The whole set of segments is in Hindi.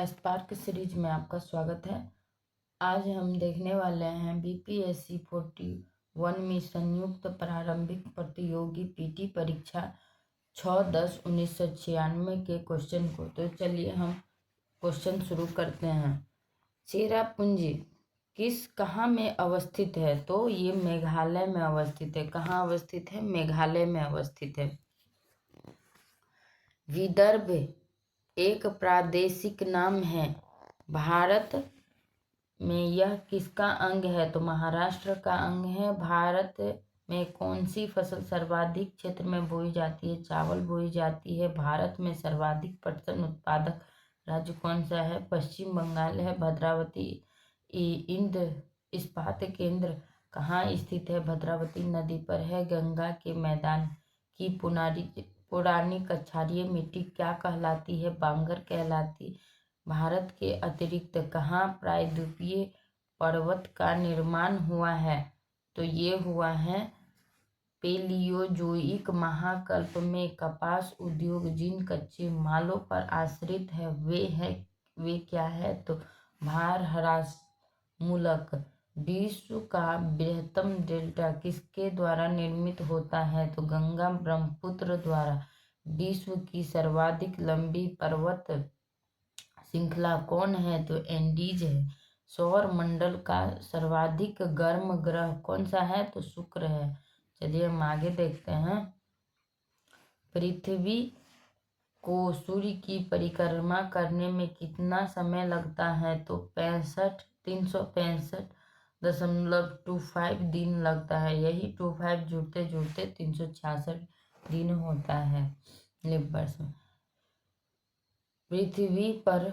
स्पार्क सीरीज में आपका स्वागत है। आज हम देखने वाले हैं बीपीएससी 41 में संयुक्त प्रारंभिक प्रतियोगी पीटी परीक्षा 6/10/1996 के क्वेश्चन को। तो चलिए हम क्वेश्चन शुरू करते हैं। चेरापूंजी कहाँ में अवस्थित है? तो ये मेघालय में अवस्थित है। कहाँ अवस्थित है? मेघालय में अवस्थित है। विदर्भ एक प्रादेशिक नाम है। भारत में यह किसका अंग है? तो महाराष्ट्र का अंग है। भारत में कौन सी फसल सर्वाधिक क्षेत्र में बोई जाती है? चावल बोई जाती है। भारत में सर्वाधिक पटसन उत्पादक राज्य कौन सा है? पश्चिम बंगाल है। भद्रावती इंद्र इस्पात केंद्र कहाँ स्थित है? भद्रावती नदी पर है। गंगा के मैदान की पौराणिक क्षारीय मिट्टी क्या कहलाती है? बांगर कहलाती। भारत के अतिरिक्त कहाँ प्रायद्वीपीय पर्वत का निर्माण हुआ है? तो ये हुआ है पेलियोजोइक महाकल्प में। कपास उद्योग जिन कच्चे मालों पर आश्रित है वे क्या है? तो भार ह्रास मूलक। विश्व का बृहत्तम डेल्टा किसके द्वारा निर्मित होता है? तो गंगा ब्रह्मपुत्र द्वारा। विश्व की सर्वाधिक लंबी पर्वत श्रृंखला कौन है? तो एंडीज है। सौर मंडल का सर्वाधिक गर्म ग्रह कौन सा है? तो शुक्र है। चलिए हम आगे देखते हैं। पृथ्वी को सूर्य की परिक्रमा करने में कितना समय लगता है? तो 365.25 दिन लगता है। यही 25 जुड़ते जुड़ते 366 दिन होता है लीप वर्ष में। पृथ्वी पर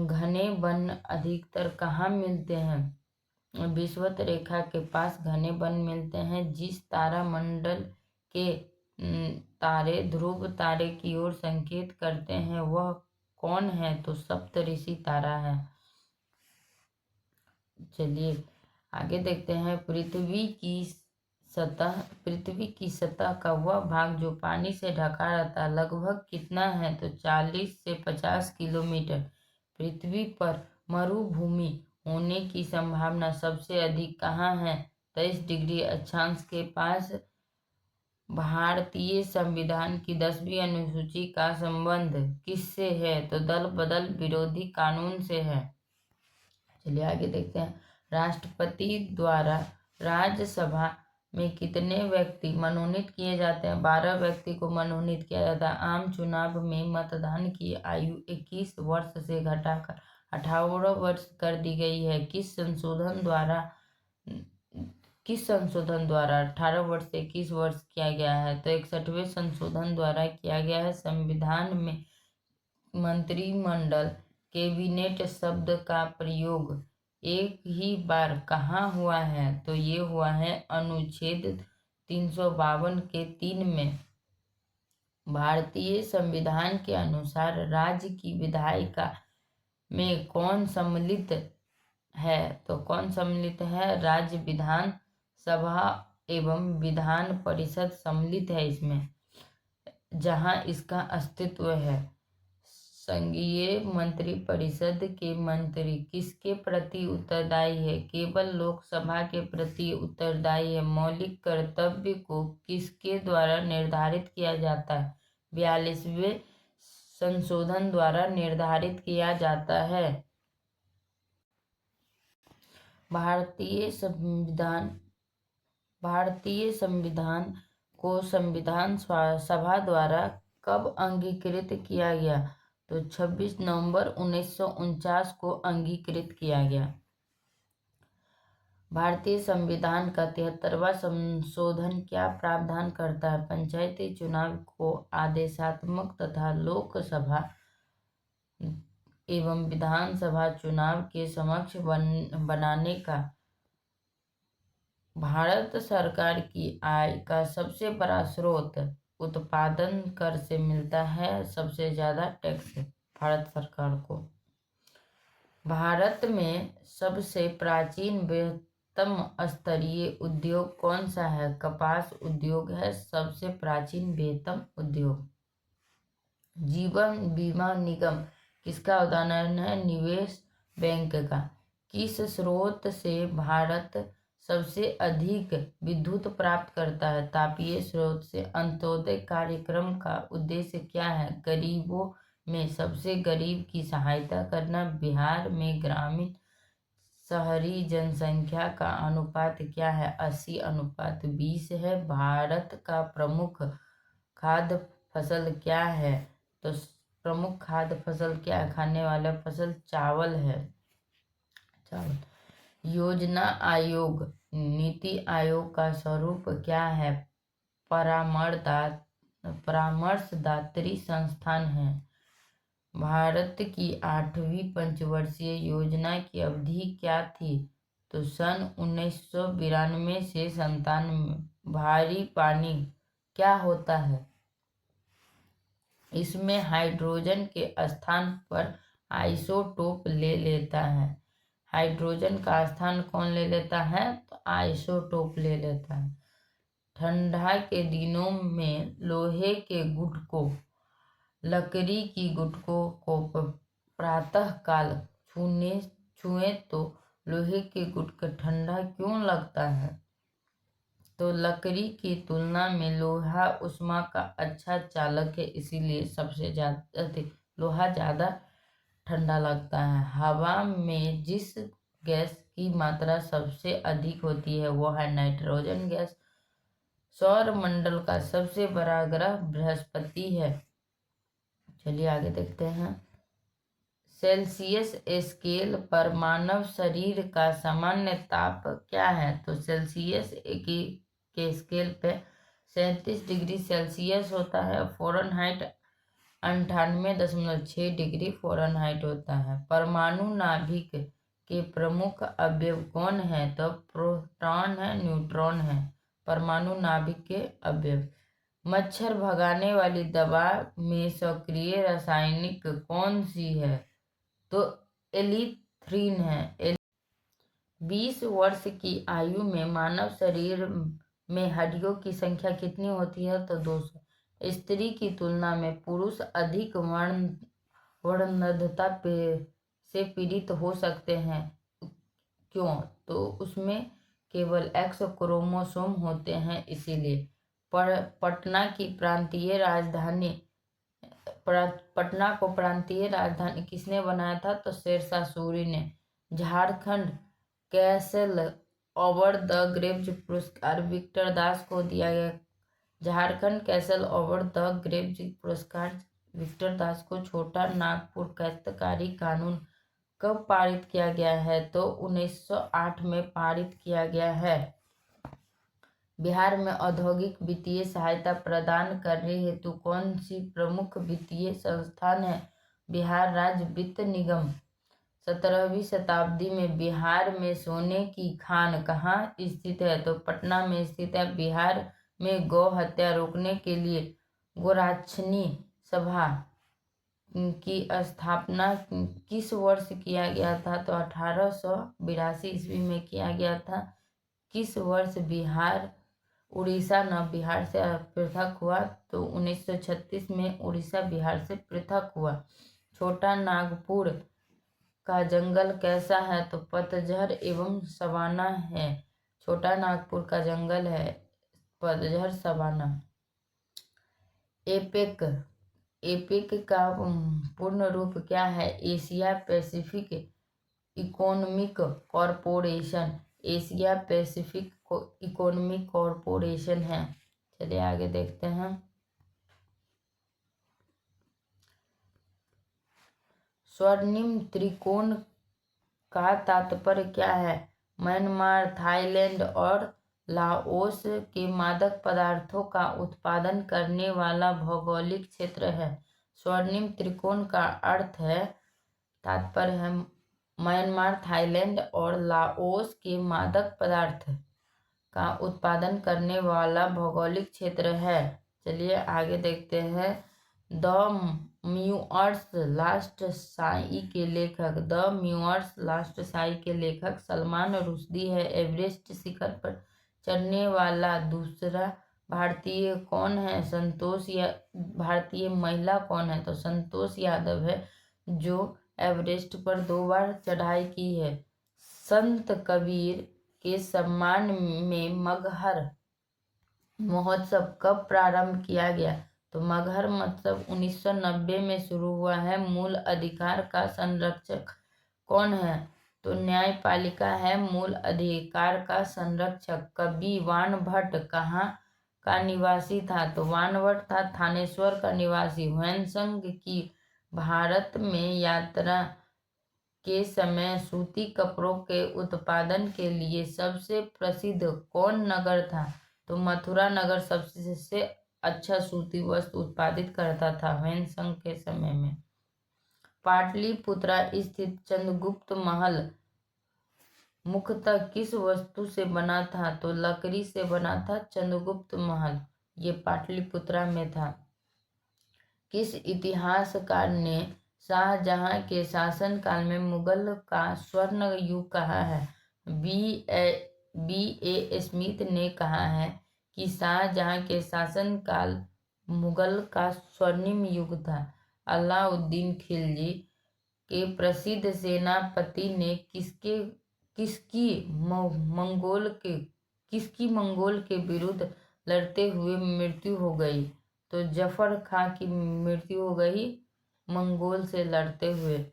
घने वन अधिकतर कहाँ मिलते हैं? विषुवत रेखा के पास घने वन मिलते हैं। जिस तारा मंडल के तारे ध्रुव तारे की ओर संकेत करते हैं वह कौन है? तो सप्तऋषि तारा है। चलिए आगे देखते हैं। पृथ्वी की सतह का वह भाग जो पानी से ढका रहता है लगभग कितना है? तो 40 से 50 किलोमीटर। पृथ्वी पर मरुभूमि होने की संभावना सबसे अधिक कहाँ है? 23 डिग्री अक्षांश के पास। भारतीय संविधान की 10वीं अनुसूची का संबंध किससे है? तो दल बदल विरोधी कानून से है। चलिए आगे देखते हैं। राष्ट्रपति द्वारा राज्यसभा में कितने व्यक्ति मनोनीत किए जाते हैं? 12 व्यक्ति को मनोनीत किया जाता है। आम चुनाव में मतदान की आयु 21 वर्ष से घटाकर 18 वर्ष कर दी गई है। किस संशोधन द्वारा 18 वर्ष से 21 वर्ष किया गया है? तो 61वें संशोधन द्वारा किया गया है। संविधान में मंत्रिमंडल कैबिनेट शब्द का प्रयोग एक ही बार कहाँ हुआ है? तो ये हुआ है अनुच्छेद 352 के 3 में। भारतीय संविधान के अनुसार राज्य की विधायिका में कौन सम्मिलित है? तो कौन सम्मिलित है? राज्य विधान सभा एवं विधान परिषद सम्मिलित है इसमें, जहां इसका अस्तित्व है। संघीय मंत्रिपरिषद के मंत्री किसके प्रति उत्तरदायी है? केवल लोकसभा के प्रति उत्तरदायी है। मौलिक कर्तव्य को किसके द्वारा निर्धारित किया जाता है? 42वें संशोधन द्वारा निर्धारित किया जाता है। भारतीय संविधान को संविधान सभा द्वारा कब अंगीकृत किया गया? तो 26 नवंबर 1949 को अंगीकृत किया गया। भारतीय संविधान का 73वां संशोधन क्या प्रावधान करता है? पंचायती चुनाव को आदेशात्मक तथा लोकसभा एवं विधानसभा चुनाव के समक्ष बनाने का। भारत सरकार की आय का सबसे बड़ा स्रोत उत्पादन कर से मिलता है। सबसे ज्यादा टैक्स भारत सरकार को। भारत में सबसे प्राचीन बृहत्तम स्तरीय उद्योग कौन सा है? कपास उद्योग है सबसे प्राचीन बृहत्तम उद्योग। जीवन बीमा निगम किसका उदाहरण है? निवेश बैंक का। किस स्रोत से भारत सबसे अधिक विद्युत प्राप्त करता है? तापीय स्रोत से। अंत्योदय कार्यक्रम का उद्देश्य क्या है? गरीबों में सबसे गरीब की सहायता करना। बिहार में ग्रामीण शहरी जनसंख्या का अनुपात क्या है? 80:20 है। भारत का प्रमुख खाद्य फसल क्या है? तो प्रमुख खाद्य फसल क्या है? खाने वाला फसल चावल है। चावल। योजना आयोग नीति आयोग का स्वरूप क्या है? परामर्शदात्री संस्थान है। भारत की 8वीं पंचवर्षीय योजना की अवधि क्या थी? तो सन 1992 से 97। भारी पानी क्या होता है? इसमें हाइड्रोजन के स्थान पर आइसोटोप ले लेता है। हाइड्रोजन का स्थान कौन ले लेता है? तो आइसोटोप ले लेता है। ठंडा के दिनों में लोहे के गुटकों, लकड़ी की गुटकों को प्रातः काल छुएं तो लोहे के गुटका ठंडा क्यों लगता है? तो लकड़ी की तुलना में लोहा ऊष्मा का अच्छा चालक है, इसीलिए सबसे ज्यादा लोहा ज्यादा ठंडा लगता है। हवा में जिस गैस की मात्रा सबसे अधिक होती है वो है नाइट्रोजन गैस। सौर मंडल का सबसे बड़ा ग्रह बृहस्पति है। चलिए आगे देखते हैं। सेल्सियस स्केल पर मानव शरीर का सामान्य ताप क्या है? तो सेल्सियस के स्केल पे 37 डिग्री सेल्सियस होता है। फ़ारेनहाइट 98.6 डिग्री फ़ारेनहाइट होता है। परमाणु नाभिक के प्रमुख अवयव कौन है? तो प्रोटॉन है, न्यूट्रॉन है परमाणु नाभिक के अवयव। मच्छर भगाने वाली दवा में सक्रिय रासायनिक कौन सी है? तो एलिथ्रीन है। 20 वर्ष की आयु में मानव शरीर में हड्डियों की संख्या कितनी होती है? तो 200। स्त्री की तुलना में पुरुष अधिक वर्णनदता से पीड़ित हो सकते हैं। क्यों? तो उसमें केवल X क्रोमोसोम होते हैं, इसीलिए। पटना को प्रांतीय राजधानी किसने बनाया था? तो शेरशाह सूरी ने। Jharkhand castle over the Graves पुरस्कार विक्टर दास को दिया गया। Jharkhand castle over the Graves पुरस्कार विक्टर दास को। छोटा नागपुर काश्तकारी कानून कब पारित किया गया है? तो 1908 में पारित किया गया है। बिहार में औद्योगिक वित्तीय सहायता प्रदान करने हेतु कौन सी प्रमुख वित्तीय संस्थान है? बिहार राज्य वित्त निगम। 17वीं शताब्दी में बिहार में सोने की खान कहाँ स्थित है? तो पटना में स्थित है। बिहार में गौ हत्या रोकने के लिए गोरक्षणी सभा की स्थापना किस वर्ष किया गया था? तो 1882 ईस्वी में किया गया था। किस वर्ष उड़ीसा न बिहार से पृथक हुआ? तो 1936 में उड़ीसा बिहार से पृथक हुआ। छोटा नागपुर का जंगल कैसा है? तो पतझड़ एवं सवाना है। छोटा नागपुर का जंगल है पतझड़ सवाना। एपेक का पूर्ण रूप क्या है? Asia Pacific economic corporation. Asia Pacific economic corporation है। चलिए आगे देखते हैं। स्वर्णिम त्रिकोण का तात्पर्य क्या है? म्यांमार, थाईलैंड और लाओस के मादक पदार्थों का उत्पादन करने वाला भौगोलिक क्षेत्र है। स्वर्णिम त्रिकोण का अर्थ है, तात्पर्य है म्यांमार, थाईलैंड और लाओस के मादक पदार्थ का उत्पादन करने वाला भौगोलिक क्षेत्र है। चलिए आगे देखते हैं। द म्यूअर्स लास्ट साई के लेखक सलमान रुश्दी है। एवरेस्ट शिखर पर चढ़ने वाला दूसरा भारतीय कौन है? भारतीय महिला कौन है? तो संतोष यादव है। जो एवरेस्ट पर 2 बार चढ़ाई की है। संत कबीर के सम्मान में मगहर महोत्सव कब प्रारंभ किया गया? तो मगहर महोत्सव 1990 में शुरू हुआ है। मूल अधिकार का संरक्षक कौन है? तो न्यायपालिका है मूल अधिकार का संरक्षक। कवि वाणभट्ट कहाँ का निवासी था? तो वाणभट्ट था थानेश्वर का निवासी। ह्वेनसांग की भारत में यात्रा के समय सूती कपड़ों के उत्पादन के लिए सबसे प्रसिद्ध कौन नगर था? तो मथुरा नगर सबसे अच्छा सूती वस्त्र उत्पादित करता था ह्वेनसांग के समय में। पाटलिपुत्रा स्थित चंद्रगुप्त महल मुख्यतः किस वस्तु से बना था? तो लकड़ी से बना था चंद्रगुप्त महल, ये पाटलिपुत्रा में था। किस इतिहासकार ने शाहजहां के शासनकाल में मुगल का स्वर्ण युग कहा है? बी ए स्मिथ ने कहा है कि शाहजहां के शासनकाल मुगल का स्वर्णिम युग था। अलाउद्दीन खिलजी के प्रसिद्ध सेनापति ने किसकी मंगोल के विरुद्ध लड़ते हुए मृत्यु हो गई? तो जफर खां की मृत्यु हो गई मंगोल से लड़ते हुए।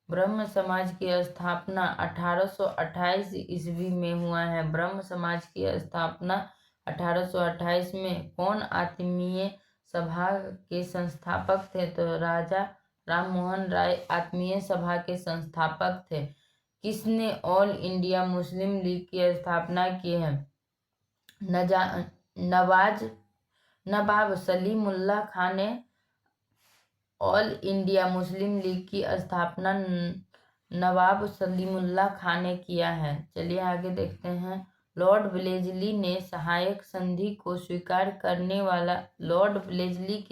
ब्रह्म समाज की स्थापना 1828 ईस्वी में हुआ है। ब्रह्म समाज की स्थापना 1828 में। कौन आत्मीय सभा के संस्थापक थे? तो राजा राममोहन राय आत्मीय सभा के संस्थापक थे। किसने ऑल इंडिया मुस्लिम लीग की स्थापना की है? नवाब सलीमुल्लाह खान ने ऑल इंडिया मुस्लिम लीग की स्थापना नवाब सलीमुल्लाह खान ने किया है। चलिए आगे देखते हैं। लॉर्ड वेलेस्ली ने सहायक संधि को स्वीकार करने वाला लॉर्ड वेलेस्ली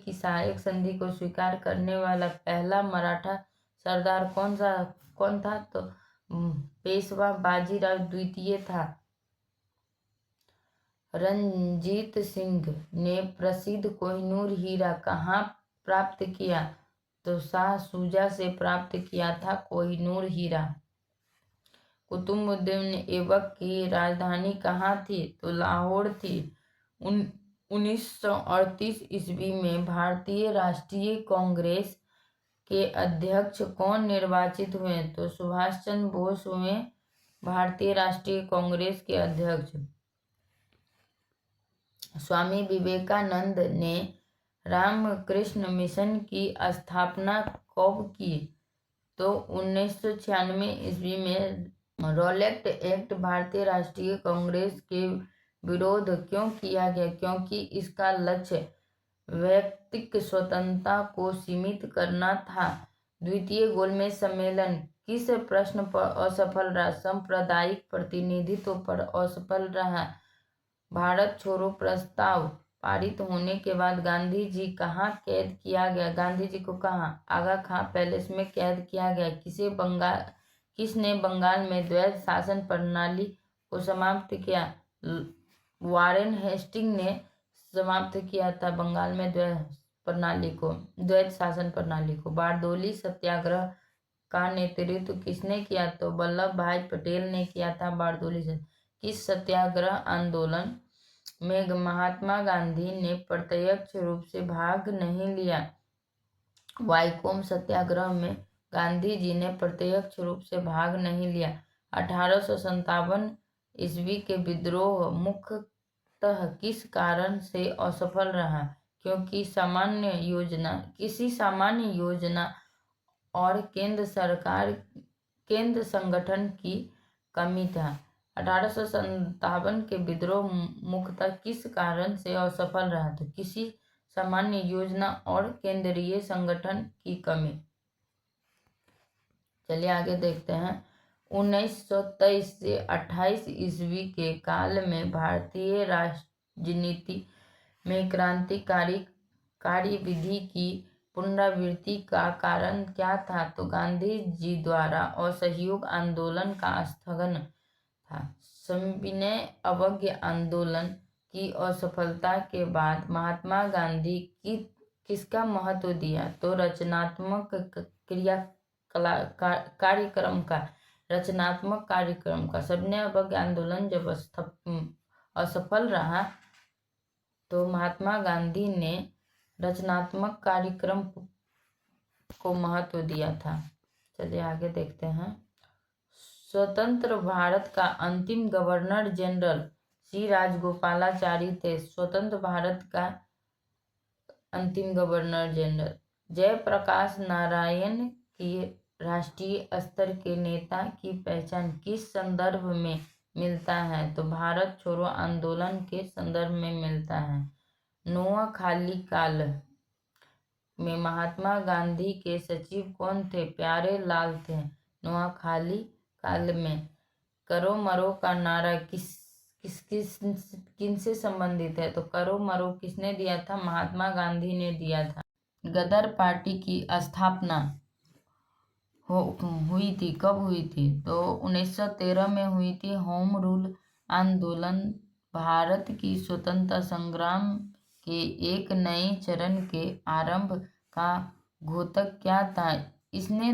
की सहायक संधि को स्वीकार करने वाला पहला मराठा सरदार कौन था? तो पेशवा बाजीराव द्वितीय था। रणजीत सिंह ने प्रसिद्ध कोहिनूर हीरा कहाँ प्राप्त किया? तो शाह शुजा से प्राप्त किया था कोहिनूर हीरा। कुतुबुद्दीन ऐबक की राजधानी कहाँ थी? तो लाहौर थी। 1938 ईस्वी में भारतीय राष्ट्रीय कांग्रेस के अध्यक्ष कौन निर्वाचित हुए? तो सुभाष चंद्र बोस हुए भारतीय राष्ट्रीय कांग्रेस के अध्यक्ष। स्वामी विवेकानंद ने रामकृष्ण मिशन की स्थापना कब की? तो 1996 ईस्वी में। रॉलेट एक्ट भारतीय राष्ट्रीय कांग्रेस के विरोध क्यों किया गया? क्योंकि इसका लक्ष्य व्यक्तिक स्वतंत्रता को सीमित करना था। द्वितीय गोलमेज सम्मेलन किस प्रश्न पर असफल रहा? सांप्रदायिक प्रतिनिधित्व पर असफल रहा। भारत छोड़ो प्रस्ताव पारित होने के बाद गांधी जी कहाँ कैद किया गया? गांधी जी को कहाँ? आगा खां पैलेस में कैद किया गया। किसने बंगाल में द्वैध शासन प्रणाली को समाप्त किया? वारेन हेस्टिंग ने समाप्त किया था बंगाल में द्वैध शासन प्रणाली को। बारडोली सत्याग्रह का नेतृत्व किसने किया? तो वल्लभ भाई पटेल ने किया था बारडोली से। किस सत्याग्रह आंदोलन में महात्मा गांधी ने प्रत्यक्ष रूप से भाग नहीं लिया? वाईकोम सत्याग्रह में गांधी जी ने प्रत्यक्ष रूप से भाग नहीं लिया। 1857 ईस्वी के विद्रोह मुख्यतः किस कारण से असफल रहा? क्योंकि किसी सामान्य योजना और केंद्र संगठन की कमी था। 1857 के विद्रोह मुख्यतः किस कारण से असफल रहा? तो किसी सामान्य योजना और केंद्रीय संगठन की कमी। चलिए आगे देखते हैं। 1923 से 28 ईस्वी के काल में भारतीय राजनीति में क्रांतिकारी कार्यविधि की पुनरावृत्ति का कारण क्या था? तो गांधी जी द्वारा असहयोग आंदोलन का स्थगन था। सविनय अवज्ञा आंदोलन की असफलता के बाद महात्मा गांधी किसका महत्व दिया? तो रचनात्मक कार्यक्रम का। रचनात्मक कार्यक्रम का। सबने अवज्ञा आंदोलन जब असफल रहा तो महात्मा गांधी ने रचनात्मक कार्यक्रम को महत्व दिया था। चलिए आगे देखते हैं। स्वतंत्र भारत का अंतिम गवर्नर जनरल श्री राजगोपालाचारी थे। स्वतंत्र भारत का अंतिम गवर्नर जनरल। जयप्रकाश नारायण की राष्ट्रीय स्तर के नेता की पहचान किस संदर्भ में मिलता है? तो भारत छोड़ो आंदोलन के संदर्भ में मिलता है। नोआखाली काल में महात्मा गांधी के सचिव कौन थे? प्यारे लाल थे। नोआखाली काल में करो मरो का नारा किनसे संबंधित है? तो करो मरो किसने दिया था? महात्मा गांधी ने दिया था। गदर पार्टी की स्थापना हुई थी, कब हुई थी? तो 1913 में हुई थी। होम रूल आंदोलन भारत की स्वतंत्रता संग्राम के एक नए चरण के आरंभ का घोतक क्या था? इसने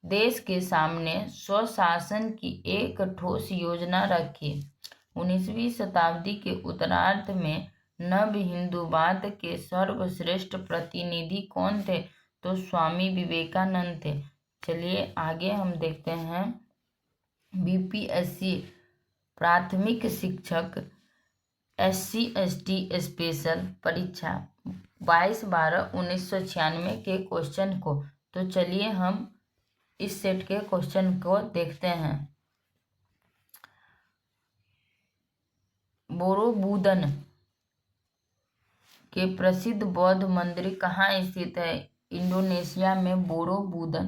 देश के सामने स्वशासन की एक ठोस योजना रखी। 19वीं शताब्दी के उत्तरार्ध में नव हिंदूवाद के सर्वश्रेष्ठ प्रतिनिधि कौन थे? तो स्वामी विवेकानंद थे। चलिए आगे हम देखते हैं। बीपीएससी प्राथमिक शिक्षक SC/ST स्पेशल परीक्षा 22/12/1996 के क्वेश्चन को। तो चलिए हम इस सेट के क्वेश्चन को देखते हैं। बोरोबुदन के प्रसिद्ध बौद्ध मंदिर कहाँ स्थित है? इंडोनेशिया में बोरोबुदन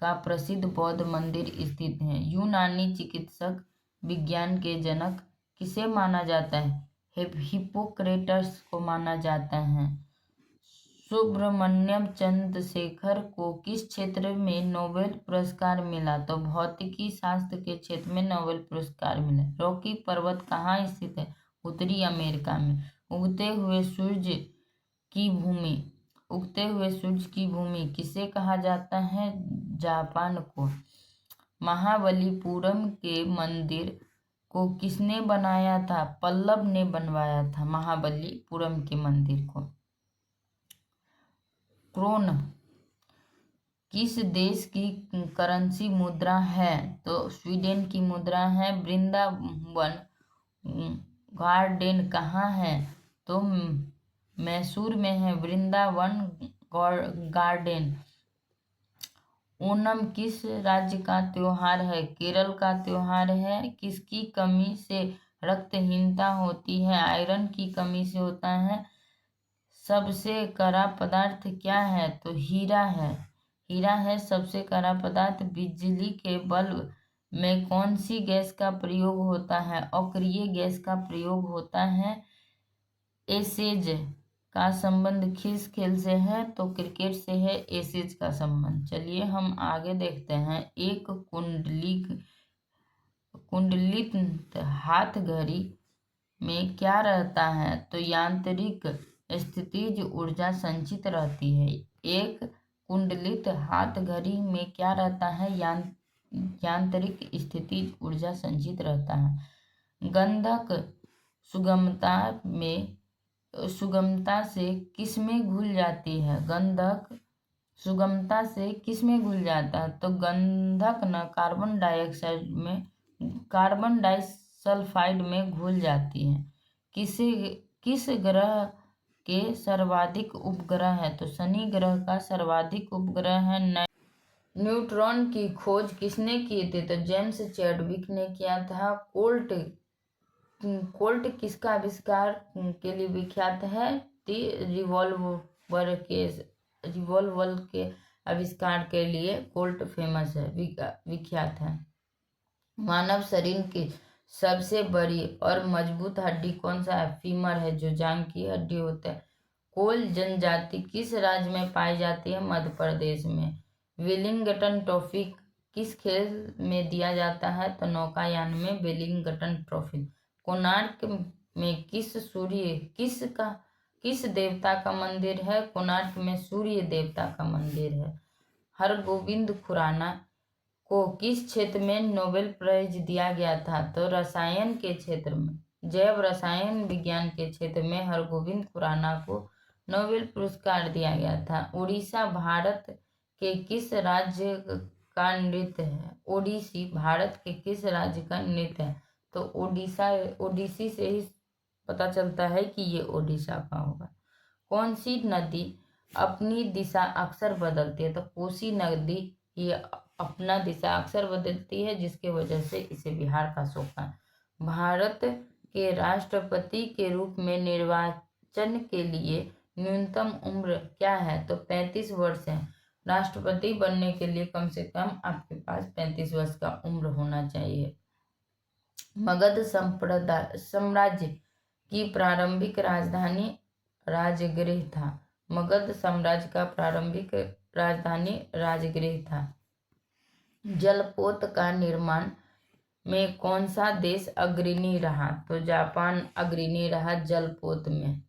का प्रसिद्ध बौद्ध मंदिर स्थित है। यूनानी चिकित्सक विज्ञान के जनक किसे माना जाता है? हिप्पोक्रेटस को माना जाता है। सुब्रमण्यम चंद्रशेखर को किस क्षेत्र में नोबेल पुरस्कार मिला? तो भौतिकी शास्त्र के क्षेत्र में नोबेल पुरस्कार मिला। रॉकी पर्वत कहाँ स्थित है? उत्तरी अमेरिका में। उगते हुए सूर्य की भूमि किसे कहा जाता है? जापान को। महाबलीपुरम के मंदिर को किसने बनाया था? पल्लव ने बनवाया था महाबलीपुरम के मंदिर को। क्रोन किस देश की करेंसी मुद्रा है? तो स्वीडन की मुद्रा है। वृंदावन गार्डन कहाँ है? तो मैसूर में है वृंदावन गार्डन। ओणम किस राज्य का त्योहार है? केरल का त्योहार है। किसकी कमी से रक्तहीनता होती है? आयरन की कमी से होता है। सबसे कड़ा पदार्थ क्या है? तो हीरा है। हीरा है सबसे कड़ा पदार्थ। बिजली के बल्ब में कौन सी गैस का प्रयोग होता है? अक्रिय गैस का प्रयोग होता है। एसेज का संबंध किस खेल से है? तो क्रिकेट से है एसेज का संबंध। चलिए हम आगे देखते हैं। एक कुंडलित हाथ घड़ी में क्या रहता है? तो यांत्रिक स्थितिज ऊर्जा संचित रहती है। एक कुंडलित हाथ घड़ी में क्या रहता है? यांत्रिक स्थितिज ऊर्जा संचित रहता है। गंधक सुगमता से किस में घुल जाती है? गंधक सुगमता से किस में घुल जाता है? तो गंधक न कार्बन डाइसल्फाइड में घुल जाती है। किस ग्रह के सर्वाधिक उपग्रह है? तो शनि ग्रह का सर्वाधिक उपग्रह है। न्यूट्रॉन की खोज किसने की थी? तो जेम्स चैडविक ने किया था। कोल्ट किसका आविष्कार के लिए विख्यात है? रिवॉल्वर के आविष्कार के लिए कोल्ट फेमस है, विख्यात है। मानव शरीर की सबसे बड़ी और मजबूत हड्डी कौन सा है? फीमर है, जो जांघ की हड्डी होता है। कोल जनजाति किस राज्य में पाई जाती है? मध्य प्रदेश में। वेलिंगटन ट्रॉफी किस खेल में दिया जाता है? तो नौकायान में वेलिंगटन ट्रॉफी। कोणार्क में किस किस देवता का मंदिर है? कोणार्क में सूर्य देवता का मंदिर है। हरगोविंद खुराना को किस क्षेत्र में नोबेल प्राइज दिया गया था? तो रसायन के क्षेत्र में, जैव रसायन विज्ञान के क्षेत्र में हरगोविंद खुराना को नोबेल पुरस्कार दिया गया था। उड़ीसा भारत के किस राज्य का नृत्य है? ओडिसी भारत के किस राज्य का नृत्य है? तो ओडिसी से ही पता चलता है कि ये ओडिशा का होगा। कौन सी नदी अपनी दिशा अक्सर बदलती है? तो कोसी नदी ये अपना दिशा अक्सर बदलती है, जिसके वजह से इसे बिहार का सोखा है। भारत के राष्ट्रपति के रूप में निर्वाचन के लिए न्यूनतम उम्र क्या है? तो 35 वर्ष है। राष्ट्रपति बनने के लिए कम से कम आपके पास 35 वर्ष का उम्र होना चाहिए। मगध साम्राज्य की प्रारंभिक राजधानी राजगृह था। मगध साम्राज्य का प्रारंभिक राजधानी राजगृह था। जलपोत का निर्माण में कौन सा देश अग्रणी रहा? तो जापान अग्रणी रहा जलपोत में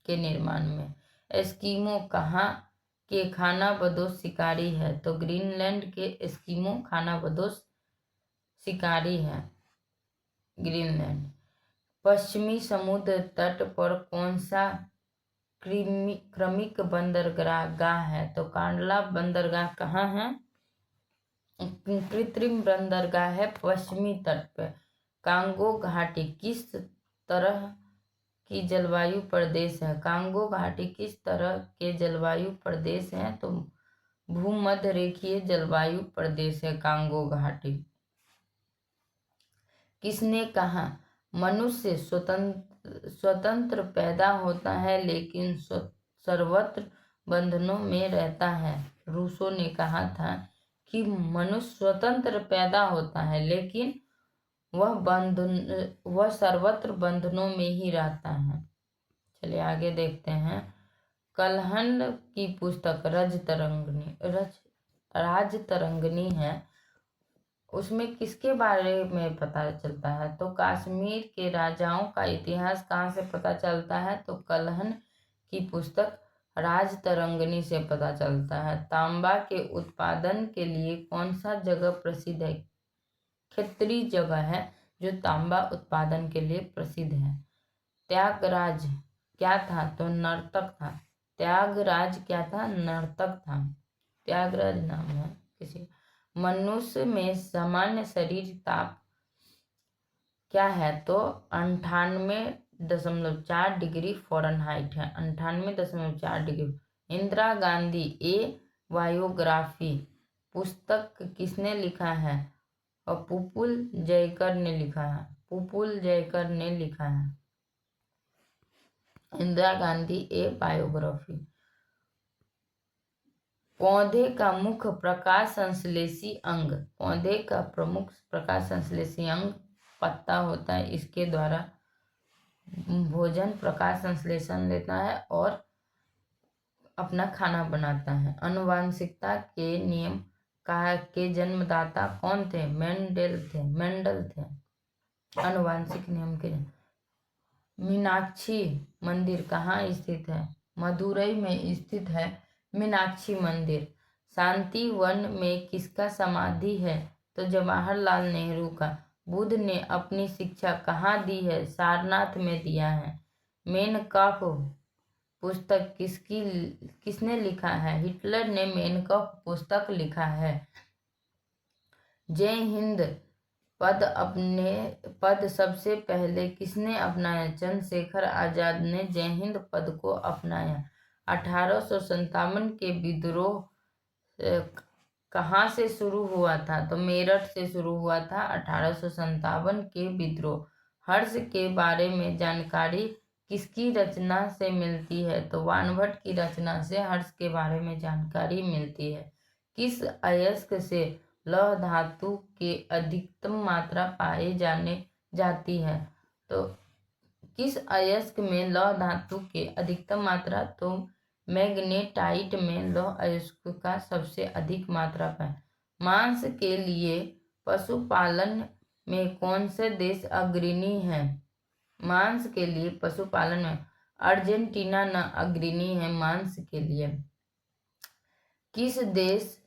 के निर्माण में। एस्किमो कहाँ के खानाबदोश शिकारी है? तो ग्रीनलैंड के एस्किमो खानाबदोश शिकारी है, ग्रीनलैंड। पश्चिमी समुद्र तट पर कौन सा क्रमिक बंदरगाह है? तो कांडला बंदरगाह कहाँ है? कृत्रिम बंदरगाह है पश्चिमी तट पर। कांगो घाटी किस तरह की जलवायु प्रदेश है? कांगो घाटी किस तरह के जलवायु प्रदेश है? तो भूमध्य रेखीय जलवायु प्रदेश है कांगो घाटी। किसने कहा मनुष्य स्वतंत्र पैदा होता है लेकिन सर्वत्र बंधनों में रहता है? रूसो ने कहा था कि मनुष्य स्वतंत्र पैदा होता है लेकिन वह सर्वत्र बंधनों में ही रहता है। चलिए आगे देखते हैं। कलहन की पुस्तक राजतरंगिणी है, उसमें किसके बारे में पता चलता है? तो कश्मीर के राजाओं का इतिहास कहाँ से पता चलता है? तो कलहन की पुस्तक राजतरंगिणी से पता चलता है। तांबा के उत्पादन के लिए कौन सा जगह प्रसिद्ध है? क्षेत्रीय जगह है जो तांबा उत्पादन के लिए प्रसिद्ध है। त्यागराज क्या था? तो नर्तक था। त्यागराज क्या था? नर्तक था। त्यागराज नाम है किसी। मनुष्य में सामान्य शरीर ताप क्या है? तो 98.4 डिग्री फ़ारेनहाइट है। 98.4 डिग्री। इंदिरा गांधी ए बायोग्राफी पुस्तक किसने लिखा है? और पुपुल जयकर ने लिखा है। पुपुल जयकर ने लिखा है इंदिरा गांधी ए बायोग्राफी। पौधे का मुख्य प्रकाश संश्लेषी अंग, पौधे का प्रमुख प्रकाश संश्लेषी अंग पत्ता होता है। इसके द्वारा भोजन प्रकाश संश्लेषण लेता है और अपना खाना बनाता है। आनुवंशिकता के नियम के जन्मदाता कौन थे? मेंडल थे। आनुवंशिक नियम के। मीनाक्षी मंदिर कहाँ स्थित है? मदुरई में स्थित है मीनाक्षी मंदिर। शांति वन में किसका समाधि है? तो जवाहरलाल नेहरू का। बुद्ध ने अपनी शिक्षा कहाँ दी है? सारनाथ में दिया है। मेन काम्फ पुस्तक किसने लिखा है? हिटलर ने मेन काम्फ पुस्तक लिखा है। जय हिंद पद सबसे पहले किसने अपनाया? चंद्रशेखर आजाद ने जय हिंद पद को अपनाया। 1857 के विद्रोह कहाँ से शुरू हुआ था? तो मेरठ से शुरू हुआ था 1857 के विद्रोह। हर्ष के बारे में जानकारी किसकी रचना से मिलती है? तो वानभट्ट की रचना से हर्ष के बारे में जानकारी मिलती है। किस अयस्क से लौह धातु के अधिकतम मात्रा पाए जाती है? तो किस अयस्क में लौह धातु के अधिकतम मात्रा? तो मैग्नेटाइट में लौह अयस्क का सबसे अधिक मात्रा है। मांस के लिए पशुपालन में कौन से देश अग्रणी है? मांस के लिए पशुपालन में अर्जेंटीना न अग्रणी है मांस के लिए। किस देश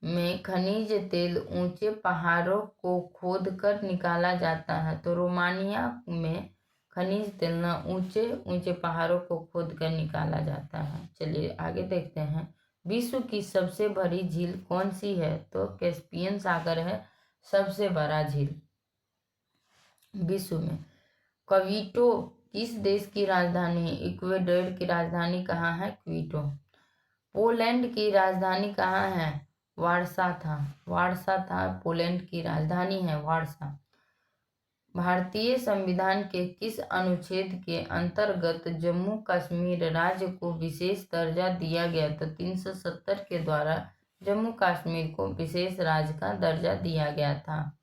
में खनिज तेल ऊंचे पहाड़ों को खोदकर निकाला जाता है? तो रोमानिया में खनिज तेल न ऊंचे ऊंचे पहाड़ों को खोदकर निकाला जाता है। चलिए आगे देखते हैं। विश्व की सबसे बड़ी झील कौन सी है? तो कैस्पियन सागर है सबसे बड़ा झील विश्व में। क्वीटो किस देश की राजधानी है? इक्वेडोर की राजधानी कहाँ है? क्वीटो। पोलैंड की राजधानी कहाँ है? वारसा था पोलैंड की राजधानी है वारसा। भारतीय संविधान के किस अनुच्छेद के अंतर्गत जम्मू कश्मीर राज्य को विशेष दर्जा दिया गया? तो 370 के द्वारा जम्मू कश्मीर को विशेष राज्य का दर्जा दिया गया था।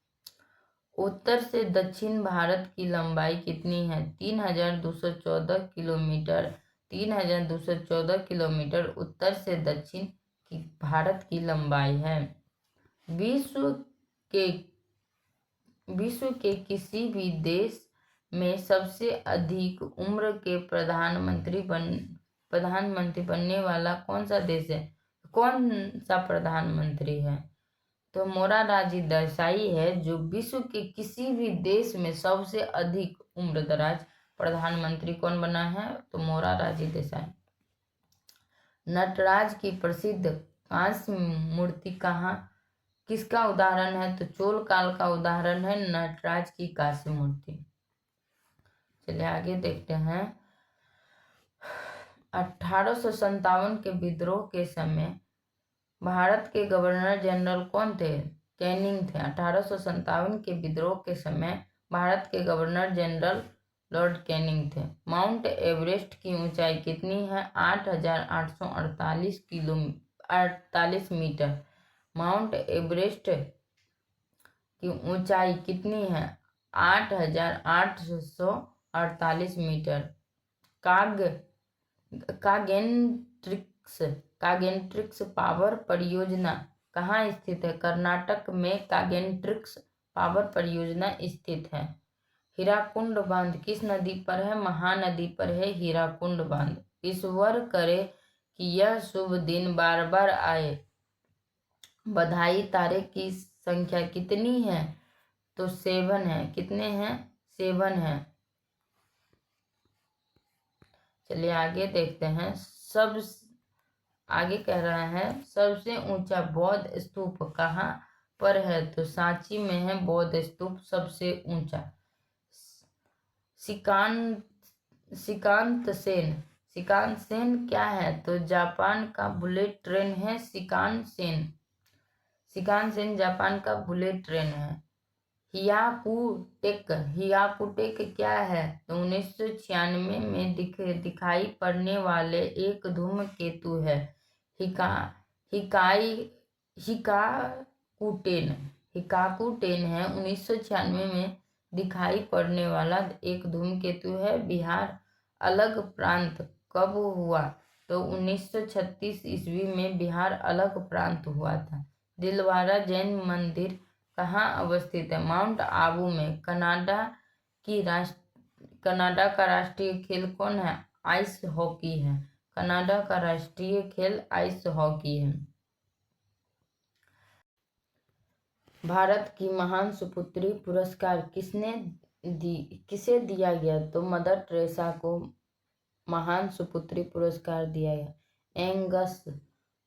उत्तर से दक्षिण भारत की लंबाई कितनी है? 3214 किलोमीटर। 3214 किलोमीटर उत्तर से दक्षिण की भारत की लंबाई है। विश्व के किसी भी देश में सबसे अधिक उम्र के प्रधानमंत्री बनने वाला कौन सा देश है? कौन सा प्रधानमंत्री है? तो मोरारजी देसाई है जो विश्व के किसी भी देश में सबसे अधिक उम्र दराज प्रधानमंत्री कौन बना है? तो मोरारजी देसाई। नटराज की प्रसिद्ध कांस्य मूर्ति किसका उदाहरण है? तो चोल काल का उदाहरण है नटराज की कांस्य मूर्ति। चलिए आगे देखते हैं। 1857 के विद्रोह के समय भारत के गवर्नर जनरल कौन थे? कैनिंग थे। 1857 के विद्रोह के समय भारत के गवर्नर जनरल लॉर्ड कैनिंग थे। माउंट एवरेस्ट की ऊंचाई कितनी है? 8,848 मीटर। माउंट एवरेस्ट की ऊंचाई कितनी है? 8,848 मीटर। कागेंट्रिक्स पावर परियोजना कहाँ स्थित है? कर्नाटक में कागेंट्रिक्स पावर परियोजना स्थित है। हीराकुंड बांध किस नदी पर है? महानदी पर है हीराकुंड बांध। ईश्वर करे कि यह शुभ दिन बार बार आए। बधाई तारे की संख्या कितनी है? तो 7 है। कितने हैं? 7 है। चलिए आगे देखते हैं। आगे कह रहा है सबसे ऊंचा बौद्ध स्तूप कहाँ पर है? तो सांची में है बौद्ध स्तूप सबसे ऊंचा। शिकानसेन क्या है? तो जापान का बुलेट ट्रेन है शिकानसेन जापान का बुलेट ट्रेन है। हियाकुटेक क्या है? तो 1996 में दिखाई पड़ने वाले एक धूमकेतु है। हिकाकुटेन है 1996 में दिखाई पड़ने वाला एक धूमकेतु है। बिहार अलग प्रांत कब हुआ? तो 1936 ईस्वी में बिहार अलग प्रांत हुआ था। दिलवारा जैन मंदिर कहाँ अवस्थित है? माउंट आबू में। कनाडा का राष्ट्रीय खेल कौन है? आइस हॉकी है। कनाडा का राष्ट्रीय खेल आइस हॉकी है। भारत की महान सुपुत्री पुरस्कार किसे दिया गया? तो मदर टेरेसा को महान सुपुत्री पुरस्कार दिया गया। एंगस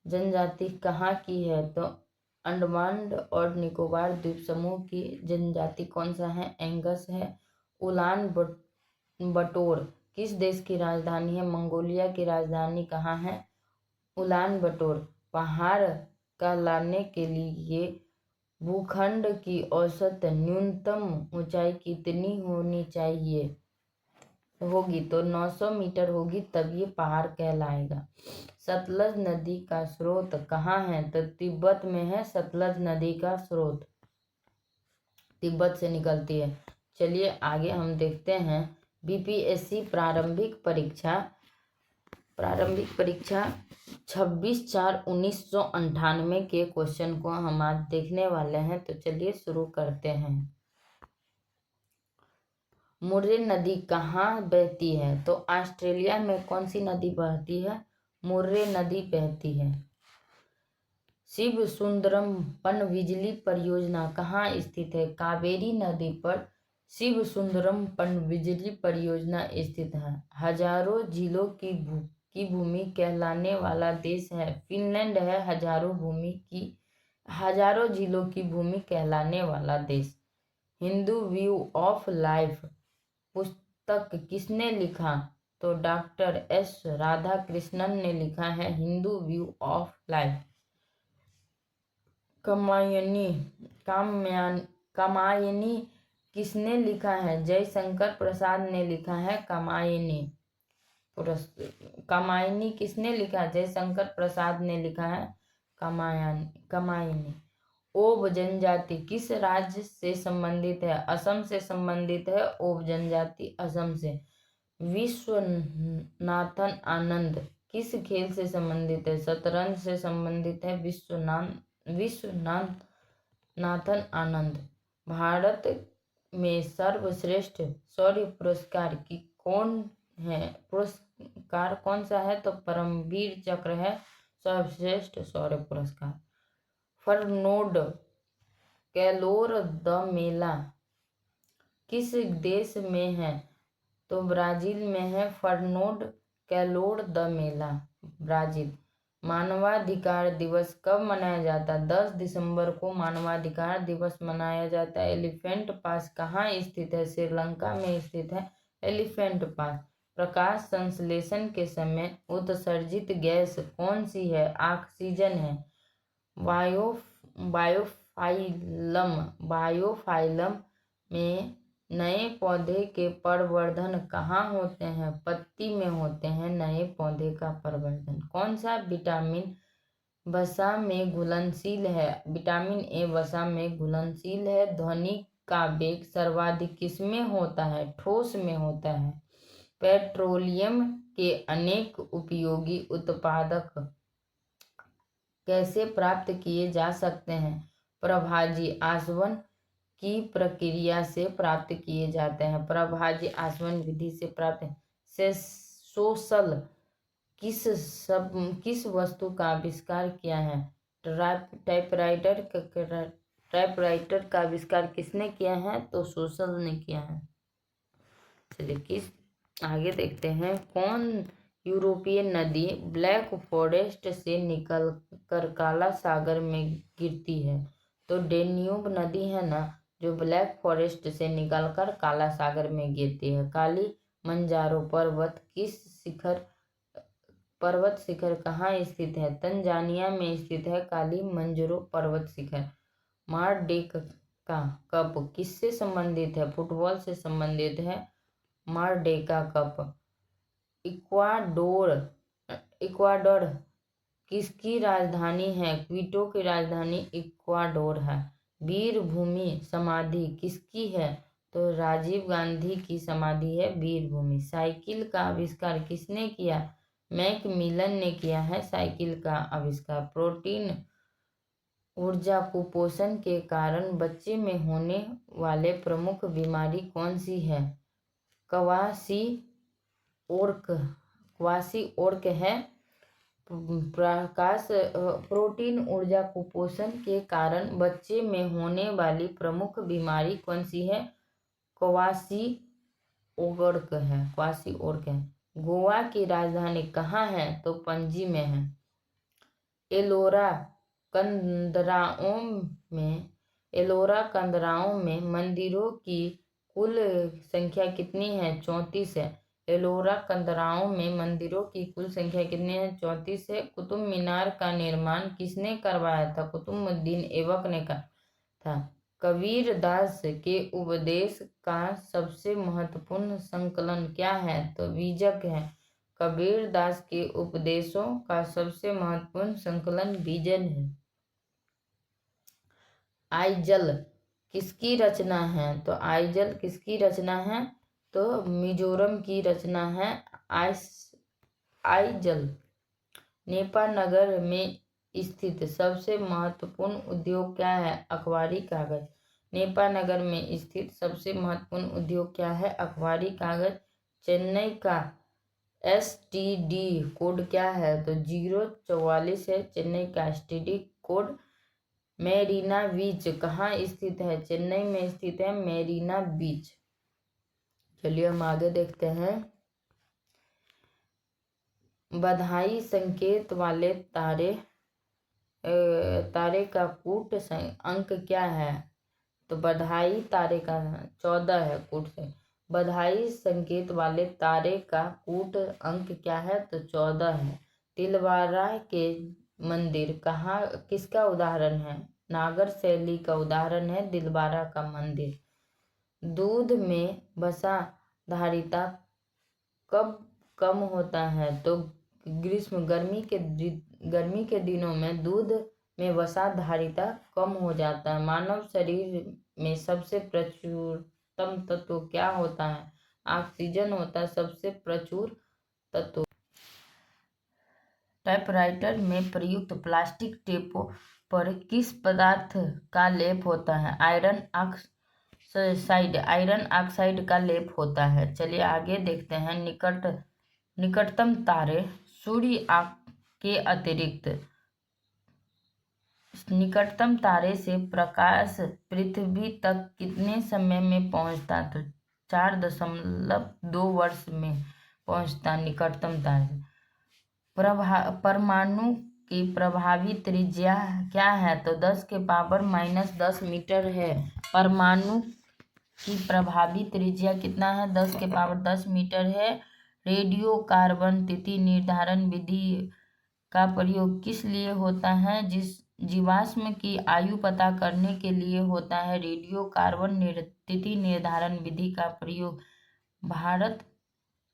जनजाति कहाँ की है? तो अंडमान और निकोबार द्वीप समूह की जनजाति कौन सा है? एंगस है। उलान बटोर किस देश की राजधानी है? मंगोलिया की राजधानी कहाँ है? उलान बटोर। पहाड़ का लाने के लिए भूखंड की औसत न्यूनतम ऊंचाई कितनी होनी चाहिए होगी? तो 900 मीटर होगी तब ये पहाड़ कहलाएगा। सतलज नदी का स्रोत कहाँ है? तो तिब्बत में है सतलज नदी का स्रोत, तिब्बत से निकलती है। चलिए आगे हम देखते हैं बीपीएससी प्रारंभिक परीक्षा 26/4/1998 के क्वेश्चन को हम आज देखने वाले हैं। तो चलिए शुरू करते हैं। मुर्रे नदी कहाँ बहती है? तो ऑस्ट्रेलिया में कौन सी नदी बहती है? मुर्रे नदी बहती है। शिव सुंदरम पनबिजली परियोजना कहाँ स्थित है? कावेरी नदी पर शिव सुंदरम पनबिजली परियोजना स्थित है। हजारों जिलों की भूमि कहलाने वाला देश है। फिनलैंड है हजारों जिलों की भूमि कहलाने वाला देश। हिंदू व्यू ऑफ लाइफ पुस्तक किसने लिखा? तो डॉक्टर एस राधाकृष्णन ने लिखा है Hindu view of life. Kamayani किसने लिखा है? जयशंकर प्रसाद ने लिखा है कामायनी किसने लिखा? जयशंकर प्रसाद ने लिखा है कामायनी। ओब जनजाति किस राज्य से संबंधित है? असम से संबंधित है ओब जनजाति, असम से। विश्वनाथन आनंद किस खेल से संबंधित है? शतरंज से संबंधित है विश्वनाथन आनंद। भारत में सर्वश्रेष्ठ शौर्य पुरस्कार की पुरस्कार कौन सा है? तो परमवीर चक्र है सर्वश्रेष्ठ शौर्य पुरस्कार। फर्नोंड कैलोर द मेला किस देश में है? तो ब्राजील में है फर्नोंड कैलोर द मेला, ब्राजील। मानवाधिकार दिवस कब मनाया जाता है? 10 दिसंबर को मानवाधिकार दिवस मनाया जाता है। एलिफेंट पास कहाँ स्थित है? श्रीलंका में स्थित है एलिफेंट पास। प्रकाश संश्लेषण के समय उत्सर्जित गैस कौन सी है? ऑक्सीजन है। बायोफाइलम में नए पौधे के प्रवर्धन कहाँ होते हैं? पत्ती में होते हैं नए पौधे का प्रवर्धन। कौन सा विटामिन वसा में घुलनशील है? विटामिन ए वसा में घुलनशील है। ध्वनि का वेग सर्वाधिक किसमें होता है? ठोस में होता है। पेट्रोलियम के अनेक उपयोगी उत्पादक कैसे प्राप्त किए जा सकते हैं? प्रभाजी आसवन की प्रक्रिया से प्राप्त किए जाते हैं। प्रभाजी आसवन विधि से प्राप्त सोशल किस वस्तु का आविष्कार किया है? टाइपराइटर का आविष्कार किसने किया है? तो सोशल ने किया है। चलिए आगे देखते हैं। कौन यूरोपीय नदी ब्लैक फॉरेस्ट से निकलकर काला सागर में गिरती है? तो डेन्यूब नदी है ना, जो ब्लैक फॉरेस्ट से निकलकर काला सागर में गिरती है। काली मंजारो पर्वत शिखर कहाँ स्थित है? तंजानिया में स्थित है काली मंजारो पर्वत शिखर। मारडेका कप किससे संबंधित है? फुटबॉल से संबंधित है मारडेका कप। इक्वाडोर किसकी राजधानी है? क्विटो की राजधानी इक्वाडोर है। वीर भूमि समाधि किसकी है? तो राजीव गांधी की समाधि है वीर भूमि। साइकिल का आविष्कार किसने किया? मैकमिलन ने किया है साइकिल का आविष्कार। प्रोटीन ऊर्जा कुपोषण के कारण बच्चे में होने वाले प्रमुख बीमारी कौन सी है? क्वासी-ओर्क है। प्रोटीन ऊर्जा कुपोषण के कारण बच्चे में होने वाली प्रमुख बीमारी कौन सी है? क्वासी-ओर्क है। गोवा की राजधानी कहाँ है? तो पणजी में है। एलोरा कंदराओं में मंदिरों की कुल संख्या कितनी है? 34 है। एलोरा कंदराओं में मंदिरों की कुल संख्या कितनी है? 34 है। कुतुब मीनार का निर्माण किसने करवाया था? कुतुबुद्दीन ऐबक ने कहा था। कबीर दास के उपदेश का सबसे महत्वपूर्ण संकलन क्या है? तो बीजक है। कबीर दास के उपदेशों का सबसे महत्वपूर्ण संकलन बीजन है। आइजल किसकी रचना है? तो आइजल किसकी रचना है? तो मिजोरम की रचना है आइजल। नेपानगर में स्थित सबसे महत्वपूर्ण उद्योग क्या है? अखबारी कागज। नेपा नगर में स्थित सबसे महत्वपूर्ण उद्योग क्या है? अखबारी कागज। चेन्नई का STD कोड क्या है? तो 044 है चेन्नई का STD कोड। मेरीना बीच कहाँ स्थित है? चेन्नई में स्थित है मेरीना बीच। चलिए हम आगे देखते हैं। बधाई संकेत वाले तारे का कूट अंक क्या है? तो बधाई तारे का 14 है कूट से। बधाई संकेत वाले तारे का कूट अंक क्या है? तो 14 है। तिलवारा के मंदिर कहाँ किसका उदाहरण है? नागर शैली का उदाहरण है दिलवारा का मंदिर। दूध में वसा धारिता कब कम होता है? तो गर्मी के दिनों में दूध में वसा धारिता कम हो जाता है। मानव शरीर में सबसे प्रचुरतम तत्व क्या होता है? ऑक्सीजन होता है सबसे प्रचुर तत्व। टाइपराइटर में प्रयुक्त प्लास्टिक टेपों पर किस पदार्थ का लेप होता है? आयरन ऑक्साइड का लेप होता है। चलिए आगे देखते हैं। निकटतम तारे सूर्य के अतिरिक्त निकटतम तारे से प्रकाश पृथ्वी तक कितने समय में पहुंचता? तो 4.2 वर्ष में पहुंचता निकटतम तारे। परमाणु की प्रभावी त्रिज्या क्या है? तो 10⁻⁻10 मीटर है। परमाणु की प्रभावी त्रिज्या कितना है? 10⁻10 मीटर है। रेडियो कार्बन तिथि निर्धारण विधि का प्रयोग किस लिए होता है? जीवाश्म की आयु पता करने के लिए होता है रेडियो कार्बन तिथि निर्धारण विधि का प्रयोग। भारत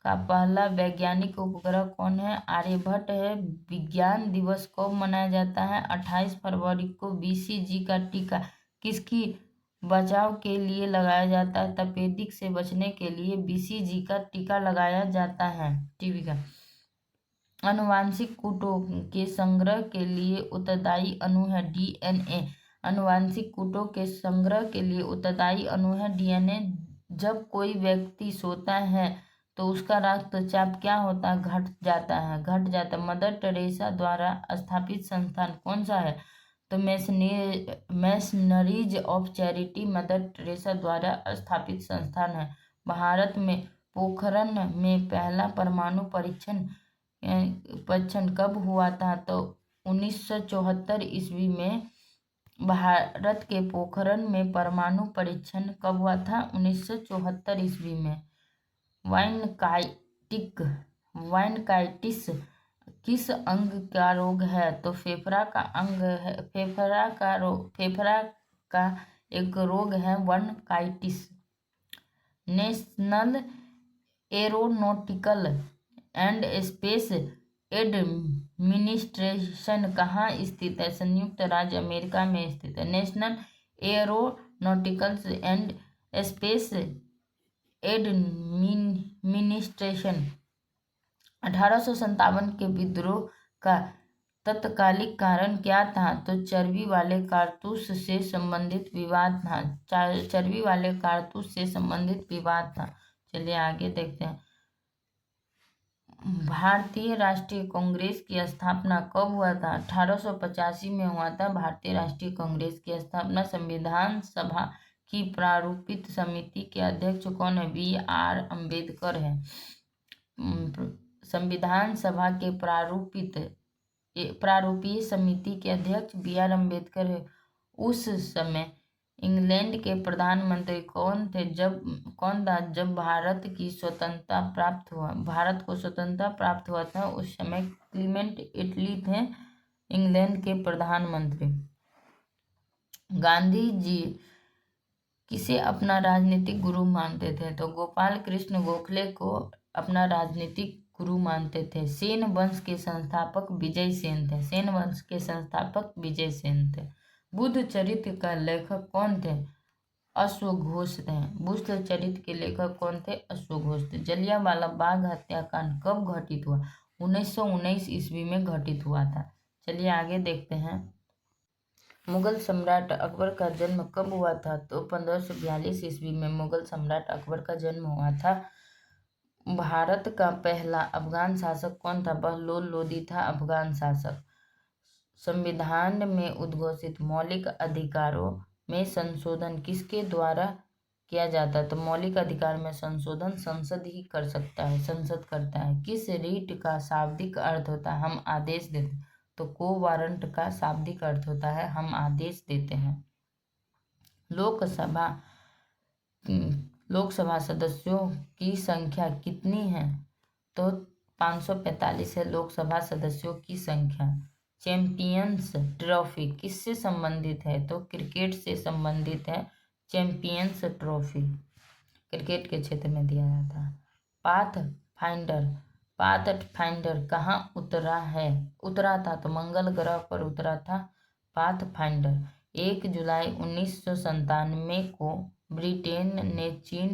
का पहला वैज्ञानिक उपग्रह कौन है? आर्यभट्ट है। विज्ञान दिवस कब मनाया जाता है? 28 फरवरी को। BCG का टीका किसकी बचाव के लिए लगाया जाता है? तपेदिक से बचने के लिए BCG का टीका लगाया जाता है। टीबी का। आनुवांशिक कूटों के संग्रह के लिए उत्तरदायी अणु है DNA। आनुवांशिक कूटों के संग्रह के लिए उत्तरदायी अणु है DNA। जब कोई व्यक्ति सोता है तो उसका रक्तचाप क्या होता है? घट जाता है। मदर टेरेसा द्वारा स्थापित संस्थान कौन सा है? तो missionaries of charity mother Teresa द्वारा स्थापित संस्थान है। भारत में पोखरण में पहला परमाणु परीक्षण कब हुआ था? तो 1974 ईस्वी में भारत के पोखरण में परमाणु परीक्षण कब हुआ था? 1974 ईस्वी में। वाइनकाइटिस किस अंग का रोग है? तो फेफड़ा का अंग है। फेफड़ा का एक रोग है वाइनकाइटिस। National Aeronautical and Space Administration कहाँ स्थित है? संयुक्त राज्य अमेरिका में स्थित है। National Aeronautical and Space Administration. 1857 के विद्रोह का तत्कालिक कारण क्या था? तो चर्बी वाले कारतूस से संबंधित विवाद था। चलिए आगे देखते हैं। भारतीय राष्ट्रीय कांग्रेस की स्थापना कब हुआ था? 1885 में हुआ था भारतीय राष्ट्रीय कांग्रेस की स्थापना। संविधान सभा की प्रारूपित समिति के अध्यक्ष कौन है? BR अम्बेडकर है। संविधान सभा के प्रारूपीय समिति के अध्यक्ष BR अम्बेडकर है। उस समय इंग्लैंड के प्रधानमंत्री कौन था जब भारत को स्वतंत्रता प्राप्त हुआ था? उस समय क्लीमेंट एटली थे इंग्लैंड के प्रधानमंत्री। गांधी जी किसे अपना राजनीतिक गुरु मानते थे? तो गोपाल कृष्ण गोखले को अपना राजनीतिक गुरु मानते थे। सेन वंश के संस्थापक विजय सेन थे। बुद्ध चरित्र का लेखक कौन थे? अश्वघोष थे। बुद्ध चरित्र के लेखक कौन थे? अश्वघोष थे। जलियांवाला बाग हत्याकांड कब घटित हुआ? 1919 ईस्वी में घटित हुआ था। चलिए आगे देखते हैं। मुगल सम्राट अकबर का जन्म कब हुआ था? तो 1542 ईस्वी में मुगल सम्राट अकबर का जन्म हुआ था। भारत का पहला अफगान शासक कौन था? बहलोल लोदी था अफगान शासक। संविधान में उद्घोषित मौलिक अधिकारों में संशोधन किसके द्वारा किया जाता है? तो मौलिक अधिकार में संशोधन संसद ही कर सकता है, संसद करता है। किस रीट का शाब्दिक अर्थ होता है? हम आदेश देते। तो को वारंट का शाब्दिक अर्थ होता है हम आदेश देते हैं। लोकसभा सदस्यों की संख्या कितनी है? तो 545 है लोकसभा सदस्यों की संख्या। चैंपियंस ट्रॉफी किससे संबंधित है? तो क्रिकेट से संबंधित है। चैंपियंस ट्रॉफी क्रिकेट के क्षेत्र में दिया जाता है। पाथ फाइंडर कहाँ उतरा था? तो मंगल ग्रह पर उतरा था पाथ फाइंडर। 1 जुलाई 1997 को ब्रिटेन ने चीन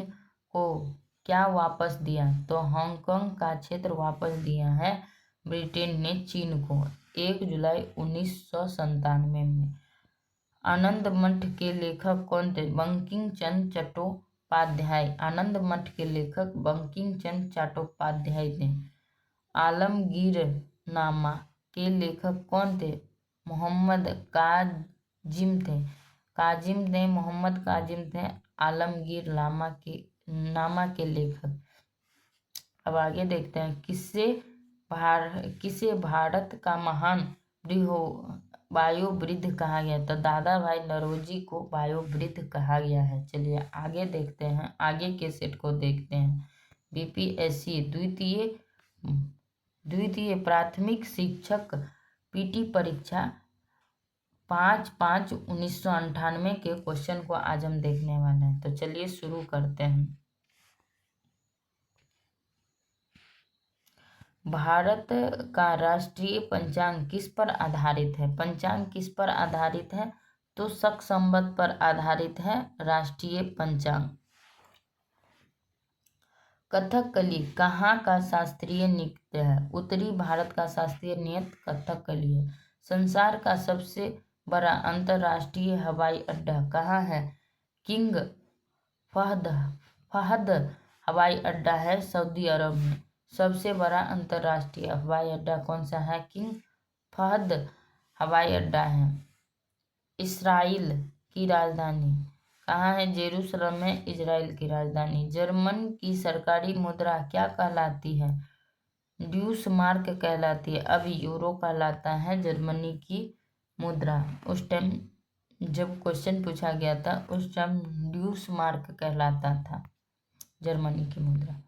को क्या वापस दिया? तो हांगकांग का क्षेत्र वापस दिया है ब्रिटेन ने चीन को 1 जुलाई 1997 में। आनंद मठ के लेखक कौन थे? बंकिम चंद्र चट्टोपाध्याय। आनंद मठ के लेखक बंकिम चंद्र चट्टोपाध्याय थे। आलमगीरनामा के लेखक कौन थे? मोहम्मद काजिम थे मोहम्मद काजिम थे आलमगीर नामा के लेखक। अब आगे देखते हैं किसे भारत का महान वायुवृद्ध कहा गया? तो दादा भाई नौरोजी को वायुवृद्ध कहा गया है। चलिए आगे देखते हैं, आगे के सेट को देखते हैं। बीपीएससी द्वितीय प्राथमिक शिक्षक पीटी परीक्षा 5/5/1998 के क्वेश्चन को आज हम देखने वाले हैं। तो चलिए शुरू करते हैं। भारत का राष्ट्रीय पंचांग किस पर आधारित है? पंचांग किस पर आधारित है? तो शक संवत पर आधारित है राष्ट्रीय पंचांग। कथकली कहाँ का शास्त्रीय नृत्य है? उत्तरी भारत का शास्त्रीय नृत्य कथकली है। संसार का सबसे बड़ा अंतर्राष्ट्रीय हवाई अड्डा कहाँ है? किंग फहद हवाई अड्डा है सऊदी अरब में। सबसे बड़ा अंतर्राष्ट्रीय हवाई अड्डा कौन सा है? किंग फहद हवाई अड्डा है। इस्राइल की राजधानी कहाँ है? जेरूसलम में इजराइल की राजधानी। जर्मन की सरकारी मुद्रा क्या कहलाती है? ड्यूसमार्क कहलाती है। अब यूरो कहलाता है जर्मनी की मुद्रा। उस टाइम जब क्वेश्चन पूछा गया था उस टाइम ड्यूसमार्क कहलाता था जर्मनी की मुद्रा।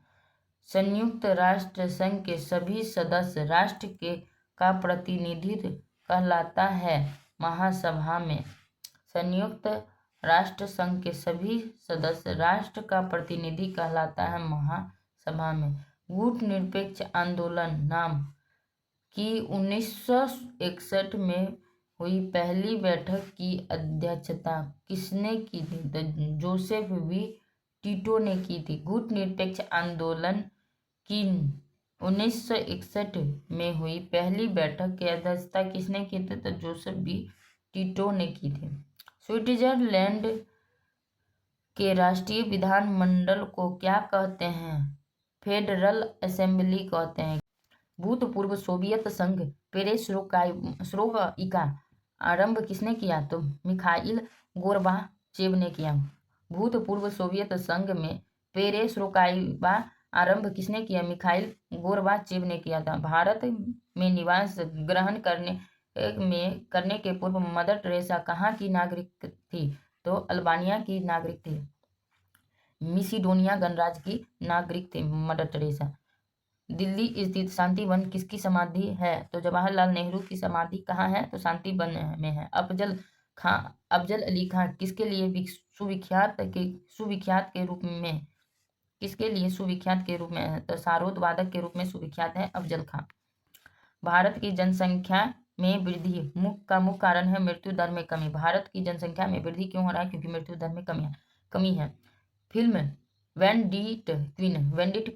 संयुक्त राष्ट्र संघ के सभी सदस्य राष्ट्र का प्रतिनिधित्व कहलाता है महासभा में। संयुक्त राष्ट्र संघ के सभी सदस्य राष्ट्र का प्रतिनिधि कहलाता है महासभा में। गुटनिरपेक्ष आंदोलन नाम की 1961 में हुई पहली बैठक की अध्यक्षता किसने की थी? तो जोसेफ वी टिटो ने की थी। गुटनिरपेक्ष आंदोलन की 1961 में हुई पहली बैठक की अध्यक्षता किसने की थी? तो जोसेफ वी टिटो ने की थी। स्विट्जरलैंड के राष्ट्रीय विधानमंडल को क्या कहते हैं? फेडरल असेंबली कहते हैं। भूतपूर्व सोवियत संघ पेरेस्ट्रोइका आरंभ किसने किया? तो मिखाइल गोर्बाचेव ने किया। भूतपूर्व सोवियत संघ में पेरेस्ट्रोइका आरंभ किसने किया? मिखाइल गोर्बाचेव ने किया था। भारत में निवास ग्रहण करने के पूर्व मदर टेरेसा कहाँ की नागरिक थी? तो अल्बानिया की नागरिक थी। मिसिडोनिया गणराज्य की नागरिक थी मदर टेरेसा। दिल्ली स्थित शांति वन किसकी समाधि है? तो जवाहरलाल नेहरू की समाधि कहाँ है? तो शांति वन में है। अफजल अली खां किसके लिए सुविख्यात के रूप में है? तो सारोद वादक के रूप में सुविख्यात है अफजल खां। भारत की जनसंख्या में वृद्धि का मुख्य कारण है मृत्यु दर में कमी। भारत की जनसंख्या में वृद्धि क्यों हो रहा है? क्योंकि मृत्यु दर में कमी है। फिल्म वेंडिट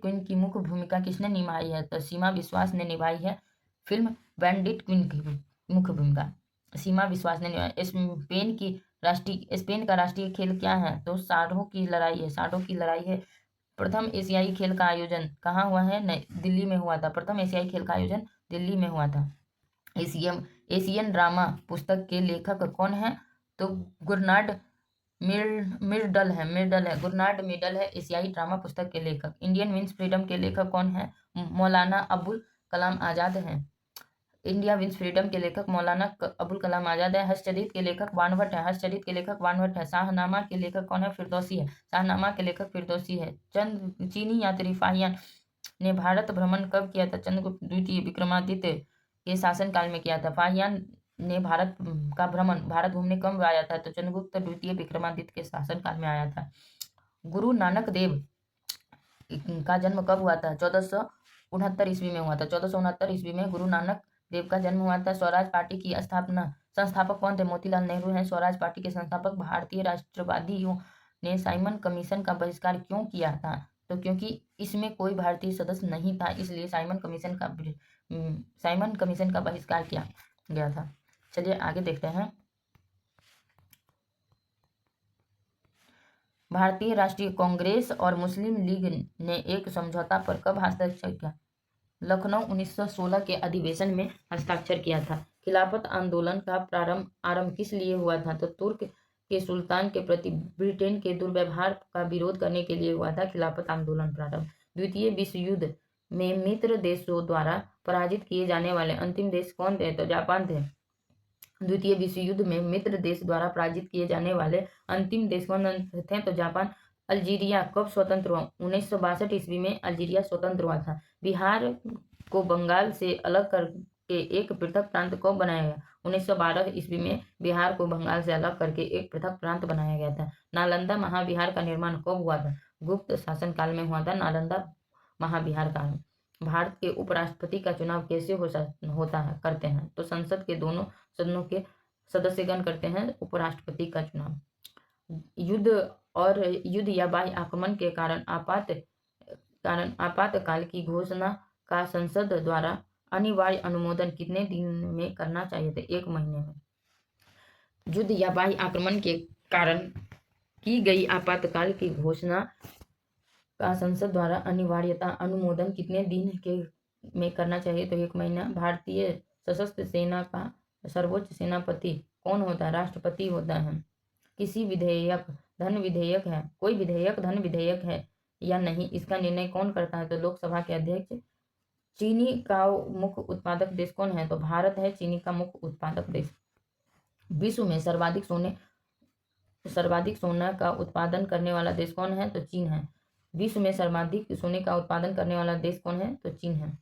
क्वीन की मुख्य भूमिका किसने निभाई है? तो सीमा विश्वास ने निभाई है फिल्म वेंडिट क्वीन की मुख्य भूमिका। सीमा विश्वास ने स्पेन का राष्ट्रीय खेल क्या है? तो साढ़ों की लड़ाई है। साढ़ों की लड़ाई है। प्रथम एशियाई खेल का आयोजन कहाँ हुआ है? दिल्ली में हुआ था। प्रथम एशियाई खेल का आयोजन दिल्ली में हुआ था। एशियन ड्रामा पुस्तक के लेखक कौन है? तो गुरनाड मिर्डल है। गुरनाड मिडल है एशियाई ड्रामा पुस्तक के लेखक। इंडियन विंस फ्रीडम के लेखक कौन है? मौलाना अबुल कलाम आजाद हैं। इंडिया विंस फ्रीडम के लेखक मौलाना अबुल कलाम आजाद है। हर्षचरित के लेखक बाणभट्ट है। हर्षचरित के लेखक बाणभट्ट है। शाहनामा के लेखक कौन है? फिरदौसी है। शाहनामा के लेखक फिरदौसी है। चीनी यात्री फाहियान ने भारत भ्रमण कब किया था? चंद्रगुप्त द्वितीय विक्रमादित्य के शासनकाल में किया था। फाहियान ने भारत घूमने कब आया था? तो चंद्रगुप्त द्वितीय विक्रमादित्य के शासनकाल में आया था। गुरु नानक देव का जन्म कब हुआ था? 1469 ईस्वी में हुआ था। 1469 ईस्वी में गुरु नानक देव का जन्म हुआ था। स्वराज पार्टी की संस्थापक कौन थे? मोतीलाल नेहरू हैं स्वराज पार्टी के संस्थापक। भारतीय राष्ट्रवादियों ने साइमन कमीशन का बहिष्कार क्यों किया था? तो क्योंकि इसमें कोई भारतीय सदस्य नहीं था, इसलिए साइमन कमीशन का बहिष्कार किया गया था। चलिए आगे देखते हैं। भारतीय राष्ट्रीय कांग्रेस और मुस्लिम लीग ने एक समझौता पर कब हस्ताक्षर किया? लखनऊ 1916 के अधिवेशन में हस्ताक्षर किया था। खिलाफत आंदोलन का आरंभ किस लिए हुआ था? तो तुर्क के सुल्तान के प्रति ब्रिटेन के दुर्व्यवहार का विरोध करने के लिए हुआ था खिलाफत आंदोलन प्रारंभ। द्वितीय विश्व युद्ध में मित्र देशों द्वारा पराजित किए जाने वाले अंतिम देश कौन थे? तो जापान थे। द्वितीय विश्व युद्ध में मित्र देश द्वारा पराजित किए जाने वाले अंतिम देश कौन थे? तो जापान। अल्जीरिया कब स्वतंत्र हुआ? 1962 ईस्वी में अल्जीरिया स्वतंत्र हुआ था। बिहार को बंगाल से अलग करके एक पृथक प्रांत कब बनाया गया? 1912 ईस्वी में बिहार को बंगाल से अलग करके एक पृथक प्रांत बनाया गया था। नालंदा महाविहार का निर्माण कब हुआ था? गुप्त शासनकाल में हुआ था नालंदा महाविहार का। भारत के उपराष्ट्रपति का चुनाव कैसे होता है करते हैं? तो संसद के दोनों सदनों के सदस्यगण करते हैं उपराष्ट्रपति का चुनाव। युद्ध या बाह्य आक्रमण के कारण आपातकाल की घोषणा का संसद द्वारा अनिवार्य अनुमोदन कितने दिन में करना चाहिए था? 1 महीने में। युद्ध या बाह्य आक्रमण के कारण की गई आपातकाल की घोषणा का संसद द्वारा अनिवार्यता अनुमोदन कितने दिन में करना चाहिए? तो 1 महीना। भारतीय सशस्त्र सेना का सर्वोच्च सेनापति कौन होता है? राष्ट्रपति होता है। किसी विधेयक धन विधेयक है कोई विधेयक धन विधेयक है या नहीं, इसका निर्णय कौन करता है? तो लोकसभा के अध्यक्ष। चीनी का मुख्य उत्पादक देश कौन है? तो भारत है चीनी का मुख्य उत्पादक देश। विश्व में सर्वाधिक सोना का उत्पादन करने वाला देश कौन है? तो चीन है। विश्व में सर्वाधिक सोने का उत्पादन करने वाला देश कौन है? तो चीन है।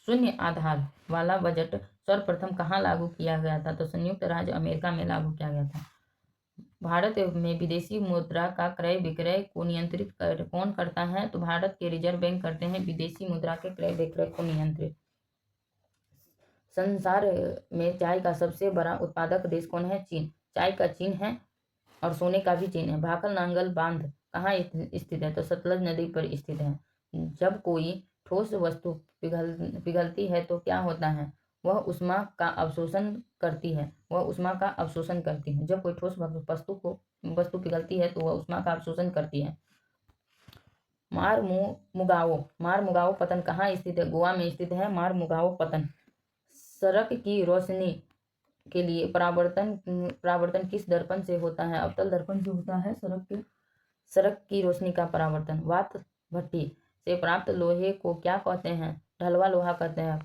शून्य आधार वाला बजट सर्वप्रथम कहाँ लागू किया गया था? तो संयुक्त राज्य अमेरिका में लागू किया गया था। भारत में विदेशी मुद्रा का क्रय विक्रय को नियंत्रित कौन करता है? तो भारत के रिजर्व बैंक करते हैं विदेशी मुद्रा के क्रय विक्रय को नियंत्रित। संसार में चाय का सबसे बड़ा उत्पादक देश कौन है? चीन। चाय का चीन है और सोने का भी चीन है। भाकल नांगल बांध कहाँ स्थित है? तो सतलज नदी पर स्थित है। जब कोई ठोस वस्तु पिघलती है तो क्या होता है? वह उष्मा का अवशोषण करती है। जब कोई ठोस वस्तु पिघलती है तो वह उष्मा का अवशोषण करती है। मारमुगाओ पतन कहाँ स्थित है? गोवा में स्थित है मारमुगाओ पतन। सड़क की रोशनी के लिए परावर्तन किस दर्पण से होता है? अवतल दर्पण से होता है सड़क की रोशनी का परावर्तन। वात भट्टी से प्राप्त लोहे को क्या कहते हैं? ढलवा लोहा कहते हैं।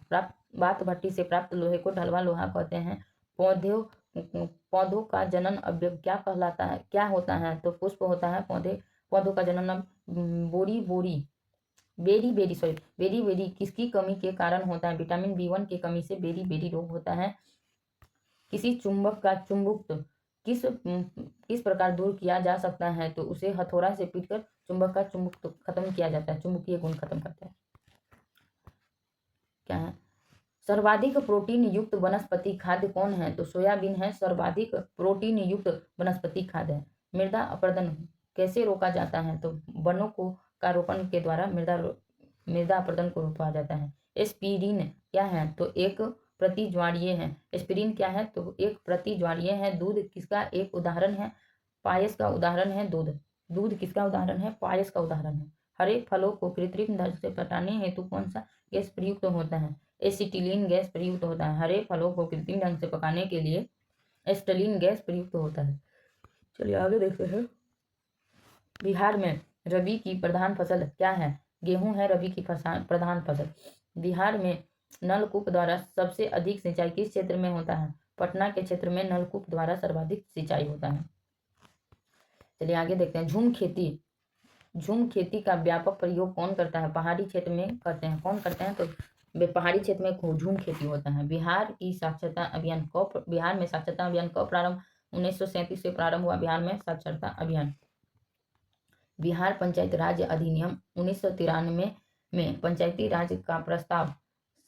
वात भट्टी से प्राप्त लोहे को ढलवा लोहा कहते हैं। पौधों का जनन अवयव क्या कहलाता है? क्या होता है? तो पुष्प होता है। पौधों का जनन बेरी किसकी कमी के कारण होता है? विटामिन B1 की कमी से बेरी रोग होता है। किसी चुंबक का चुंबकत्व किस प्रकार दूर किया जा सकता है? तो उसे हथौड़ा से पीटकर चुंबक का चुंबकत्व खत्म किया जाता है, चुंबकीय गुण खत्म करता है। क्या है? सर्वाधिक प्रोटीन युक्त वनस्पति खाद्य कौन है? तो सोयाबीन है सर्वाधिक प्रोटीन युक्त वनस्पति खाद्य है। मृदा अपरदन कैसे रोका जाता है? तो वनों का रोपण के द्वारा मृदा अपरदन को रोका जाता है। एस्पिरिन क्या है? तो एक प्रतिज्वारीय है। एस्पिरिन क्या है? तो एक प्रतिज्वारीय है। दूध किसका एक उदाहरण है? पायस का उदाहरण है दूध। दूध किसका उदाहरण है? पायस का उदाहरण है। हरे फलों को कृत्रिम ढंग से पकाने हेतु कौन सा गैस प्रयुक्त होता है? एसिटिलीन गैस प्रयुक्त होता है। हरे फलों को कृत्रिम ढंग से पकाने के लिए एसिटिलीन गैस प्रयुक्त होता है। चलिए आगे देखते हैं। बिहार में रबी की प्रधान फसल क्या है? गेहूं है रबी की प्रधान फसल। बिहार में नलकूप द्वारा सबसे अधिक सिंचाई किस क्षेत्र में होता है? पटना के क्षेत्र में नलकूप द्वारा सर्वाधिक सिंचाई होता है। चलिए आगे देखते हैं। झूम खेती का व्यापक प्रयोग कौन करता है? पहाड़ी क्षेत्र में करते हैं। कौन करते हैं? तो पहाड़ी क्षेत्र में झूम खेती होता है। बिहार में साक्षरता अभियान कब प्रारंभ? 1937 से प्रारंभ हुआ बिहार में साक्षरता अभियान। बिहार पंचायत राज अधिनियम 1993 में पंचायती राज का प्रस्ताव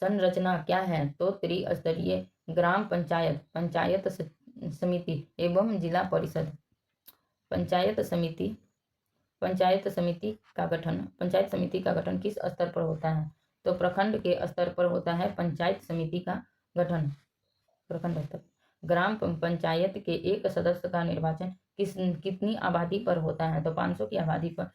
संरचना क्या है? तो त्रिस्तरीय ग्राम पंचायत, पंचायत समिति एवं जिला परिषद। पंचायत समिति का गठन किस स्तर पर होता है? तो प्रखंड के स्तर पर होता है पंचायत समिति का गठन, प्रखंड स्तर। ग्राम पंचायत के एक सदस्य का निर्वाचन कितनी आबादी पर होता है? तो 500 की आबादी पर